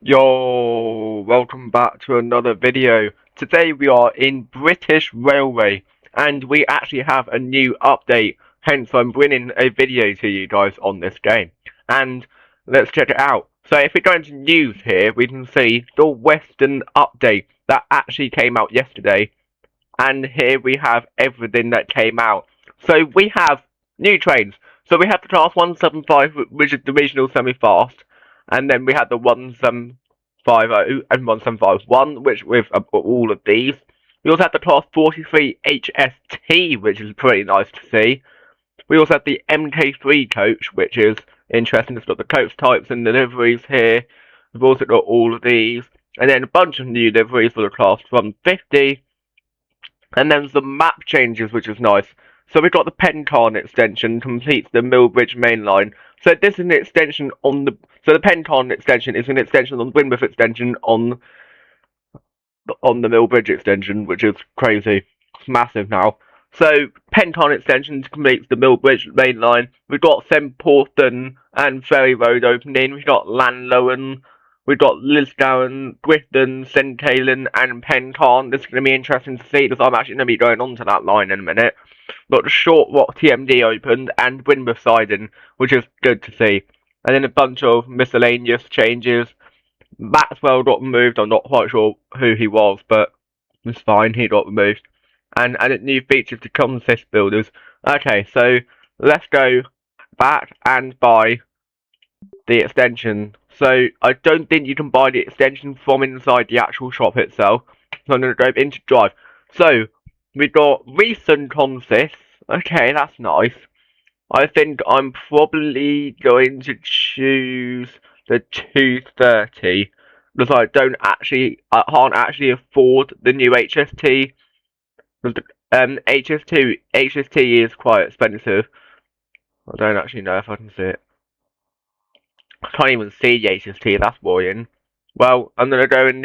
Yo, welcome back to another video. Today we are in British Railway and we actually have a new update, hence I'm bringing a video to you guys on this game. And let's check it out. So if we go into news here, we can see the Western update that actually came out yesterday. And here we have everything that came out. So we have new trains. So we have the class 175, which is the regional semi-fast, and then we have the 1750 and 1751, which with all of these. We also have the class 43 HST, which is pretty nice to see. We also have the MK3 coach, which is interesting. It's got the coach types and the liveries here. We've also got all of these, and then a bunch of new liveries for the class 150. And then some map changes, which is nice. So we've got the Pencarn extension completes the Millbridge main line. So this is an extension on the the Pencarn extension is an extension on the Winworth extension on the Millbridge extension, which is crazy. It's massive now. So Pencarn extension completes the Millbridge main line. We've got Semporton and Ferry Road opening. We've got Lanlowen. We've got Lisdown, Gwithdon, Centalen, and Pencarn. This is going to be interesting to see because I'm actually going to be going on to that line in a minute. Got the Short Rock TMD opened and Winworth siding, which is good to see. And then a bunch of miscellaneous changes. Maxwell got removed. I'm not quite sure who he was, but it's fine. He got removed. And added new features to consist builders. Okay, so let's go back and buy the extension. So I don't think you can buy the extension from inside the actual shop itself. So I'm going to go into Drive. So we've got recent consists. Okay, that's nice. I think I'm probably going to choose the 230 because I can't actually afford the new HST. HST is quite expensive. I don't actually know if I can see it. I can't even see the HST, that's worrying. Well, I'm gonna go in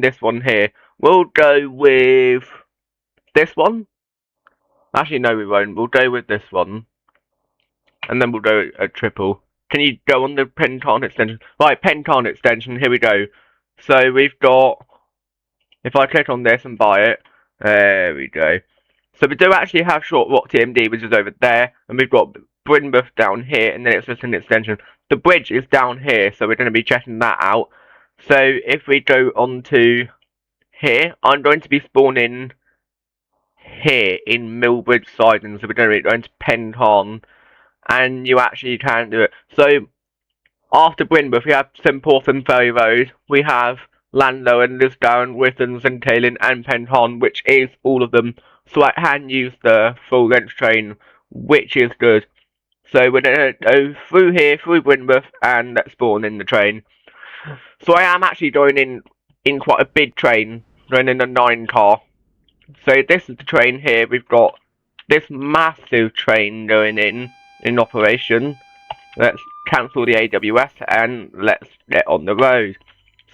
this one here. We'll go with this one. Actually, no, we won't. We'll go with this one, and then we'll go a triple. Can you go on the Pencarn extension? Right, Pencarn extension. Here we go. So we've got. If I click on this and buy it, there we go. So we do actually have Short Rock TMD, which is over there, and we've got Brynmouth down here, and then it's just an extension. The bridge is down here, so we're going to be checking that out. So if we go on to here, I'm going to be spawning here in Millbridge Siding, so we're going to be going to Pencarn, and you actually can do it. So after Brynmouth, we have St. Porthan Ferry Road, we have Landlow and Lisdown, Withens and Talon and Pencarn, which is all of them. So I can use the full length train, which is good. So we're going to go through here, through Brynmouth, and let's spawn in the train. So I am actually going in quite a big train, going in a 9 car. So this is the train here. We've got this massive train going in operation. Let's cancel the AWS and let's get on the road.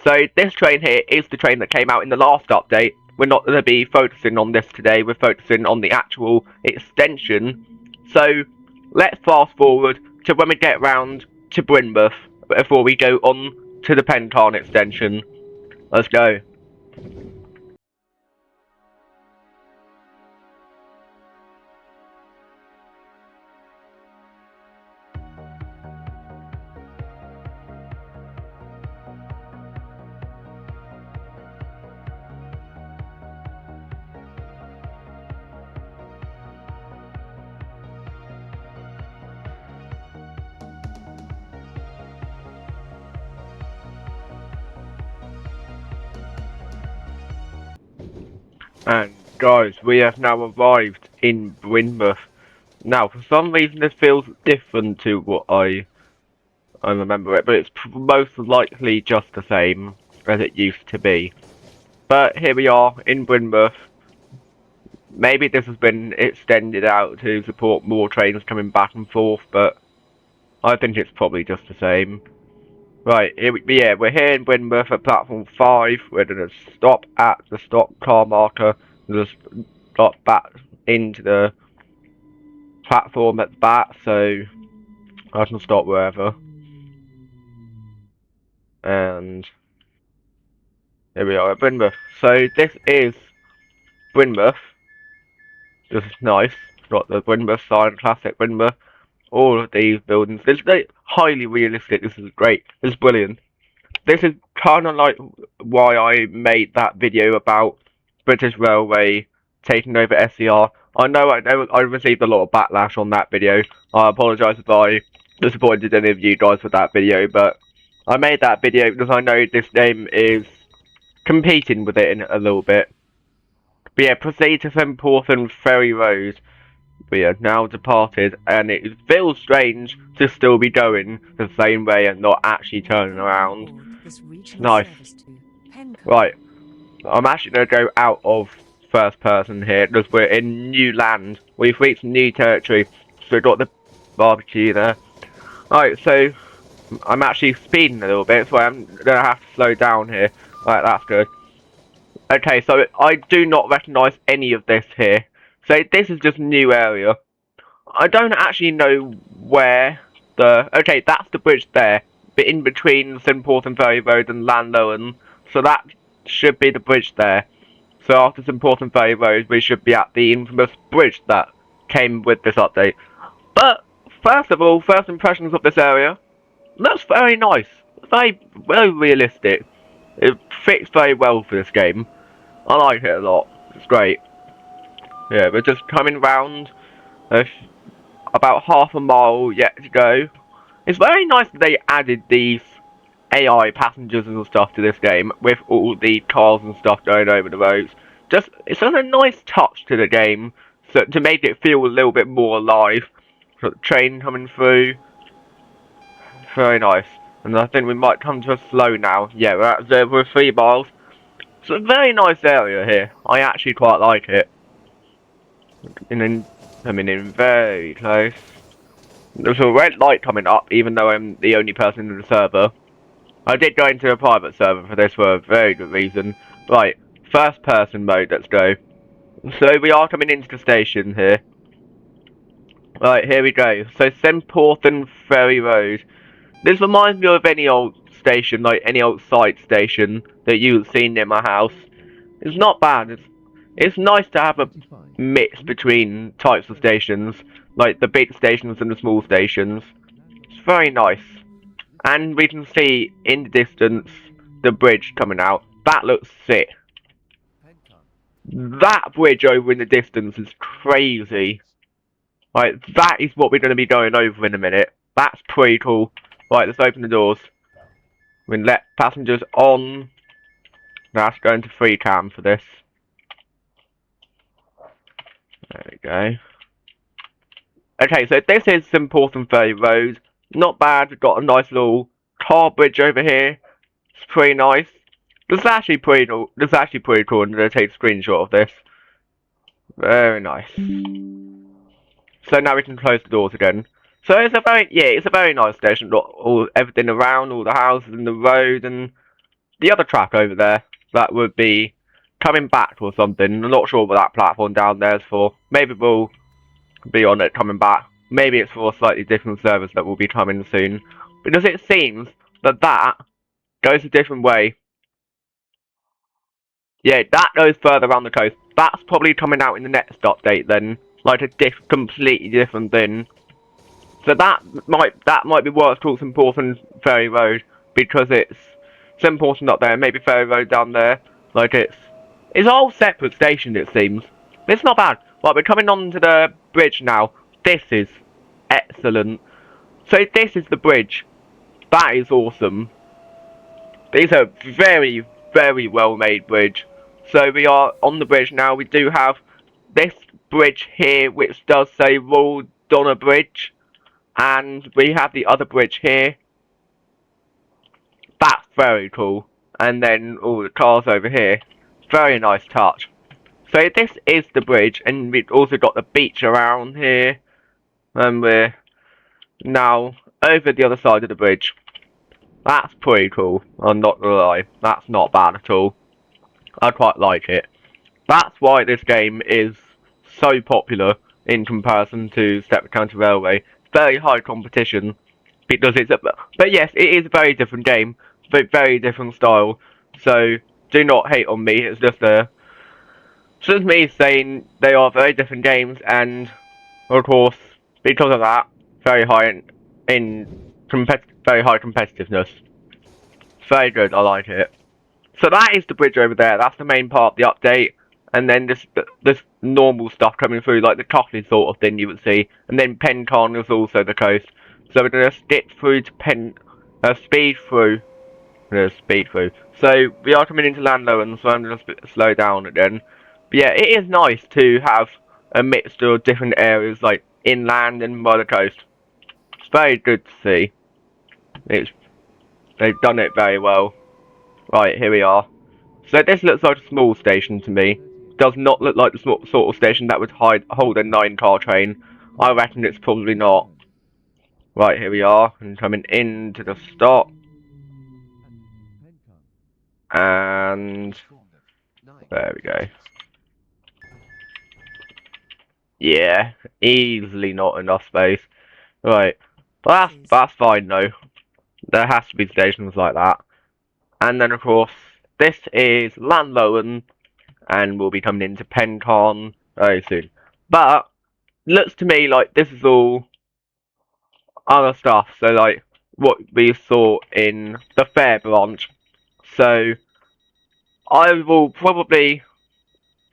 So this train here is the train that came out in the last update. We're not going to be focusing on this today, we're focusing on the actual extension. So let's fast forward to when we get round to Brynmouth before we go on to the Pencarn extension. Let's go. And guys, we have now arrived in Brynmouth. Now, for some reason, this feels different to what I remember it, but it's most likely just the same as it used to be. But here we are in Brynmouth. Maybe this has been extended out to support more trains coming back and forth, but I think it's probably just the same. Right, we're here in Brynmouth at platform 5. We're going to stop at the stop car marker. Just stop back into the platform at the back, so I can stop wherever. And here we are at Brynmouth. So this is Brynmouth. This is nice. Got the Brynmouth sign, classic Brynmouth. All of these buildings. This is highly realistic. This is great. This is brilliant. This is kind of like why I made that video about British Railway taking over SCR. I know I received a lot of backlash on that video. I apologise if I disappointed any of you guys with that video, but I made that video because I know this game is competing with it in a little bit. But yeah, proceed to some important ferry road. We are now departed, and it feels strange to still be going the same way and not actually turning around. It's nice. Right, I'm actually going to go out of first person here because we're in new land. We've reached new territory, so we've got the barbecue there. Alright, so I'm actually speeding a little bit, so I'm going to have to slow down here. Alright, that's good. Okay, so I do not recognise any of this here. So this is just a new area. I don't actually know where the... Okay, that's the bridge there. But in between St. Paul's and Ferry Road and Llanlowen. So that should be the bridge there. So after St. Paul's and Ferry Road, we should be at the infamous bridge that came with this update. But, first of all, first impressions of this area. Looks very nice. Very realistic. It fits very well for this game. I like it a lot. It's great. Yeah, we're just coming round. About half a mile yet to go. It's very nice that they added these AI passengers and stuff to this game with all the cars and stuff going over the roads. It's just a nice touch to the game so to make it feel a little bit more alive. So the train coming through. Very nice. And I think we might come to a slow now. Yeah, we're at 0 miles. It's a very nice area here. I actually quite like it. Coming in very close. There's a red light coming up, even though I'm the only person in the server. I did go into a private server for this for a very good reason. Right, first person mode, let's go. So we are coming into the station here. Right, here we go. So St. Paul's Ferry Road. This reminds me of any old station, like any old side station that you've seen near my house. It's not bad. It's nice to have a mix between types of stations, like the big stations and the small stations. It's very nice. And we can see in the distance the bridge coming out. That looks sick. That bridge over in the distance is crazy. Like, that is what we're going to be going over in a minute. That's pretty cool. Right, let's open the doors. We can let passengers on. That's going to free cam for this. There we go. Okay, so this is St. Paul's and Ferry Road. Not bad. We've got a nice little car bridge over here. It's pretty nice. This is actually pretty cool. I'm going to take a screenshot of this. Very nice. So now we can close the doors again. So it's a very nice station. Got everything around, all the houses and the road, and the other track over there. That would be coming back or something. I'm not sure what that platform down there is for. Maybe we'll be on it coming back. Maybe it's for slightly different servers that will be coming soon. Because it seems that goes a different way. Yeah, that goes further around the coast. That's probably coming out in the next update then. Like a completely different thing. So that might be what's called St. Paul's Ferry Road. Because it's St. Paul's up there, maybe Ferry Road down there. Like it's a whole separate station it seems. It's not bad. Right, we're coming on to the bridge now. This is excellent. So this is the bridge. That is awesome. These are very, very well made bridge. So we are on the bridge now. We do have this bridge here which does say Royal Donner Bridge. And we have the other bridge here. That's very cool. And then all the cars over here. Very nice touch. So this is the bridge, and we've also got the beach around here. And we're now over the other side of the bridge. That's pretty cool, I'm not gonna lie. That's not bad at all. I quite like it. That's why this game is so popular in comparison to Stepford County Railway. Very high competition. Because it's but yes, it is a very different game. but very different style. So do not hate on me. It's just me saying they are very different games, and of course because of that, very high very high competitiveness. Very good. I like it. So that is the bridge over there. That's the main part of the update. And then this normal stuff coming through, like the coffee sort of thing you would see. And then Pencarn is also the coast. So we're gonna skip through to speed through. Speed through. So we are coming into Landlowen, so I'm gonna slow down again. But yeah, it is nice to have a mixture of different areas, like inland and by the coast. It's very good to see. They've done it very well. Right, here we are. So this looks like a small station to me. Does not look like the sort of station that would hold a 9-car train. I reckon it's probably not. Right, here we are, and coming into the stop. And there we go. Yeah, easily not enough space. Right, but that's fine though. There has to be stations like that. And then of course, this is Landlowen, and we'll be coming into Pencarn very soon. But looks to me like this is all other stuff. So like what we saw in the fair branch. So I will probably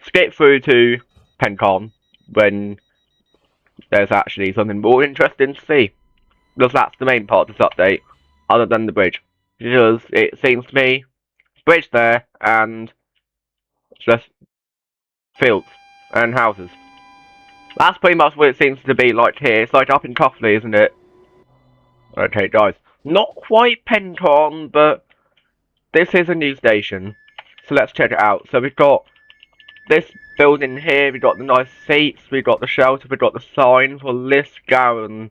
skip through to Pencarn when there's actually something more interesting to see. Because that's the main part of this update, other than the bridge. Because it seems to me, bridge there and just fields and houses. That's pretty much what it seems to be like here. It's like up in Coughley, isn't it? Okay, guys. Not quite Pencarn, but this is a new station. So let's check it out. So we've got this building here, we've got the nice seats, we've got the shelter, we've got the sign for Lisgarren.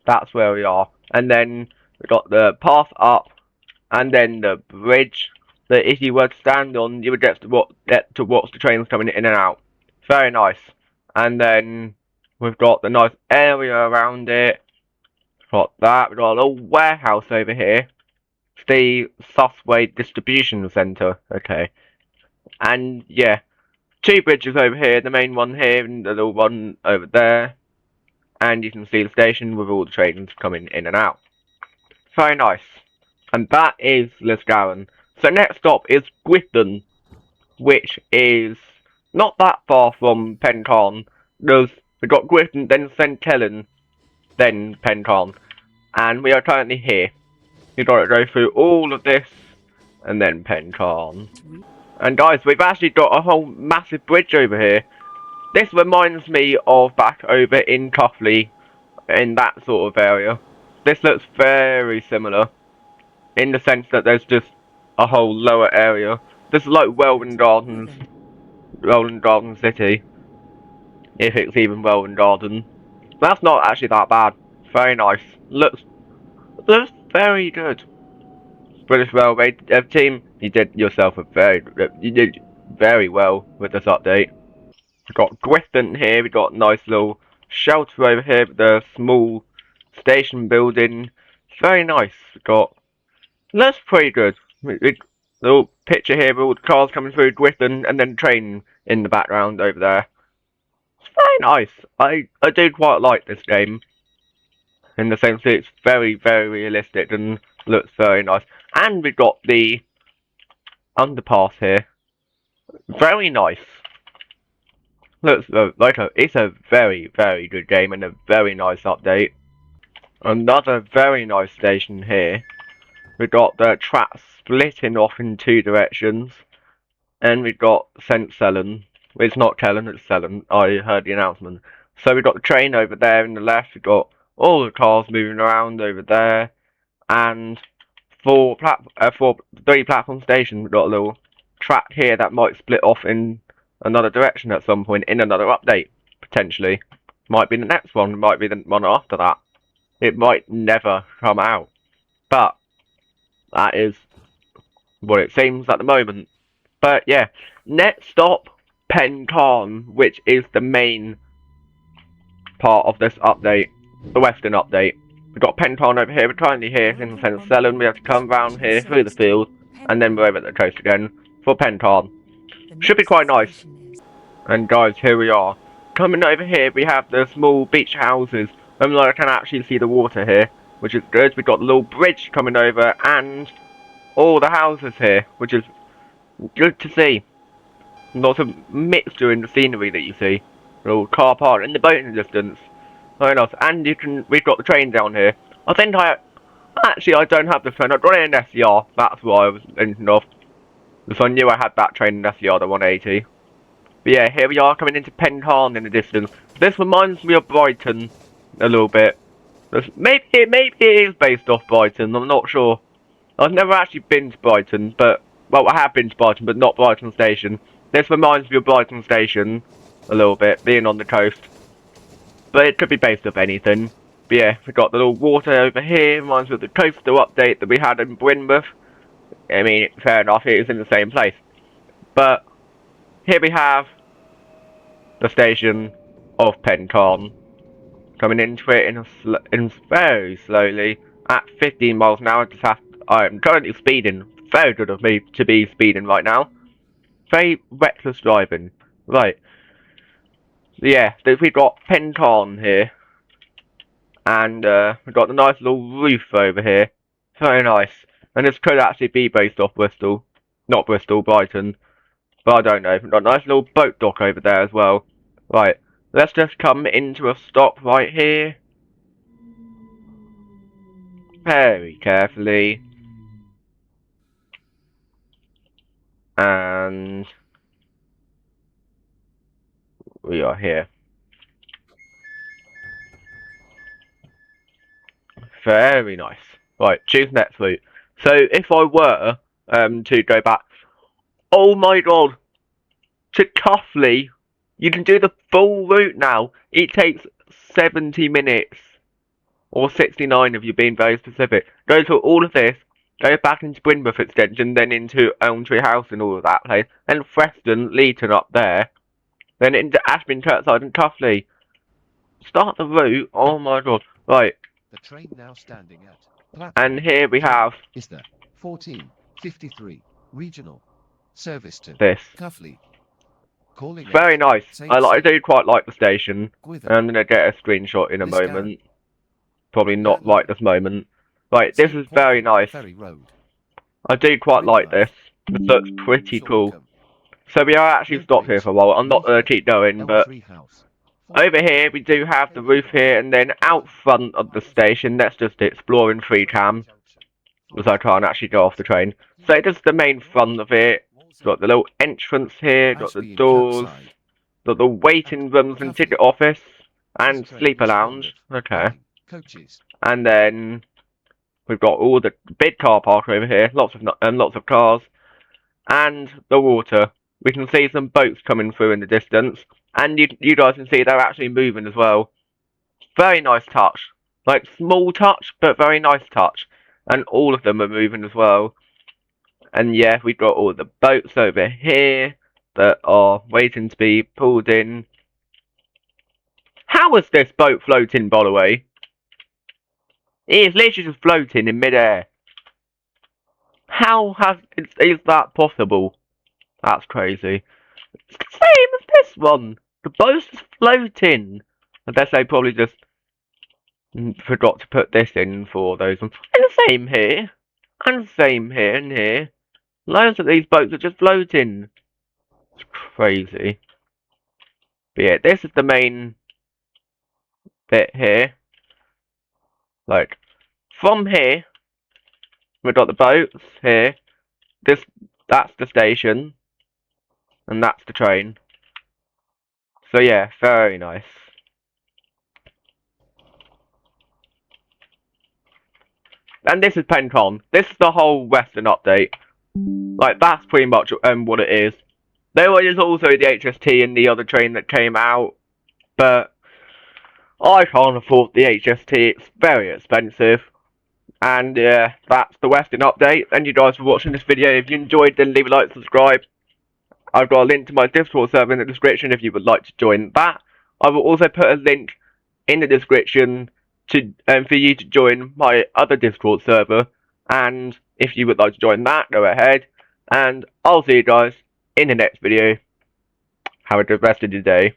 That's where we are. And then we've got the path up, and then the bridge that if you were to stand on, you would get to watch the trains coming in and out. Very nice. And then we've got the nice area around it. Got that. We've got a little warehouse over here. It's the Susway Distribution Centre. Okay. And yeah, 2 bridges over here. The main one here and the little one over there. And you can see the station with all the trains coming in and out. Very nice. And that is Lisgarren. So next stop is Gwithen, which is not that far from Pencarn. We've got Gwithen, then St. Helen, then Pencarn. And we are currently here. You've got to go through all of this, and then Pencarn. And guys, we've actually got a whole massive bridge over here. This reminds me of back over in Coughley, in that sort of area. This looks very similar, in the sense that there's just a whole lower area. This is like Welwyn Gardens City, if it's even Welwyn Garden. That's not actually that bad. Very nice. Looks very good. British Railway team, you did very well with this update. We've got Gwithen here. We've got a nice little shelter over here with a small station building. It's very nice. We've got that's pretty good. Little picture here with all the cars coming through Gwithen, and then train in the background over there. It's very nice. I do quite like this game, in the sense that it's very, very realistic and looks very nice. And we've got the underpass here. Very nice. Looks like it's a very, very good game and a very nice update. Another very nice station here. We've got the track splitting off in 2 directions. And we've got St. Selen. It's not Kellen, it's Selen. I heard the announcement. So we've got the train over there in the left. We've got all the cars moving around over there. And for 3 platform stations, we've got a little track here that might split off in another direction at some point in another update, potentially. Might be the next one, might be the one after that. It might never come out. But that is what it seems at the moment. But yeah, next stop, Pencarn, which is the main part of this update, the Western update. We've got Pencarn over here, we're currently here in St. Selon, we have to come round here through the field, and then we're over at the coast again for Pencarn. Should be quite nice. And guys, here we are. Coming over here, we have the small beach houses, and I can actually see the water here, which is good. We've got the little bridge coming over, and all the houses here, which is good to see. Lots of mixture in the scenery that you see. A little car park and the boat in the distance. Very nice. And we've got the train down here. Actually I don't have the train, I've got it in SCR, that's what I was thinking of. Because I knew I had that train in SCR, the 180. But yeah, here we are coming into Pencarn in the distance. This reminds me of Brighton a little bit. Maybe it is based off Brighton, I'm not sure. I've never actually been to Brighton, but, well, I have been to Brighton, but not Brighton Station. This reminds me of Brighton Station a little bit, being on the coast. But it could be based off anything. But yeah, we've got the little water over here, reminds me of the coastal update that we had in Brynmouth. I mean, fair enough, it is in the same place. But here we have the station of Pencarn. Coming into it in very slowly, at 15 miles an hour. I'm currently speeding. Very good of me to be speeding right now. Very reckless driving. Right. Yeah, we've got Pencarn here. And we've got the nice little roof over here. Very nice. And this could actually be based off Bristol. Not Bristol, Brighton. But I don't know. We've got a nice little boat dock over there as well. Right. Let's just come into a stop right here. Very carefully. And we are here. Very nice. Right, choose next route. So if I were to go back, oh my god, to Cuffley, you can do the full route now. It takes 70 minutes, or 69 if you're being very specific. Go through all of this, go back into Brynmouth Extension, then into Elmtree House and all of that place, then Preston, Leeton up there, then into Ashby, Kirkside and Cuffley. Start the route, oh my god. Right. The train now standing at and here we have is the 1453 regional service to this. Cuffley. Calling very nice. I do quite like the station. I'm gonna get a screenshot in a moment. Probably not right this moment. Right, this is very nice. I do quite like this. This looks pretty cool. So we are actually stopped here for a while. I'm not gonna keep going, but over here we do have the roof here, and then out front of the station, let's just explore in free cam, because I can't actually go off the train. So this is the main front of it. Got the little entrance here, got the doors, got the waiting rooms and ticket office, and sleeper lounge. Okay. And then we've got all the big car park over here, lots of cars, and the water. We can see some boats coming through in the distance, and you guys can see they're actually moving as well. Very nice touch. Like, small touch, but very nice touch. And all of them are moving as well. And yeah, we've got all the boats over here that are waiting to be pulled in. How is this boat floating, by the way? It is literally just floating in midair. How is that possible? That's crazy. It's the same as this one. The boat's just floating. Unless they probably just forgot to put this in for those ones. And the same here. And the same here and here. Loads of these boats are just floating. It's crazy. But yeah, this is the main bit here. Like, from here, we've got the boats here. That's the station. And that's the train. So yeah, very nice. And this is Pencarn. This is the whole Western update. Like, that's pretty much what it is. There is also the HST and the other train that came out. But I can't afford the HST. It's very expensive. And yeah, that's the Western update. Thank you guys for watching this video. If you enjoyed, then leave a like, subscribe. I've got a link to my Discord server in the description if you would like to join that. I will also put a link in the description for you to join my other Discord server, and if you would like to join that, go ahead, and I'll see you guys in the next video. Have a good rest of your day.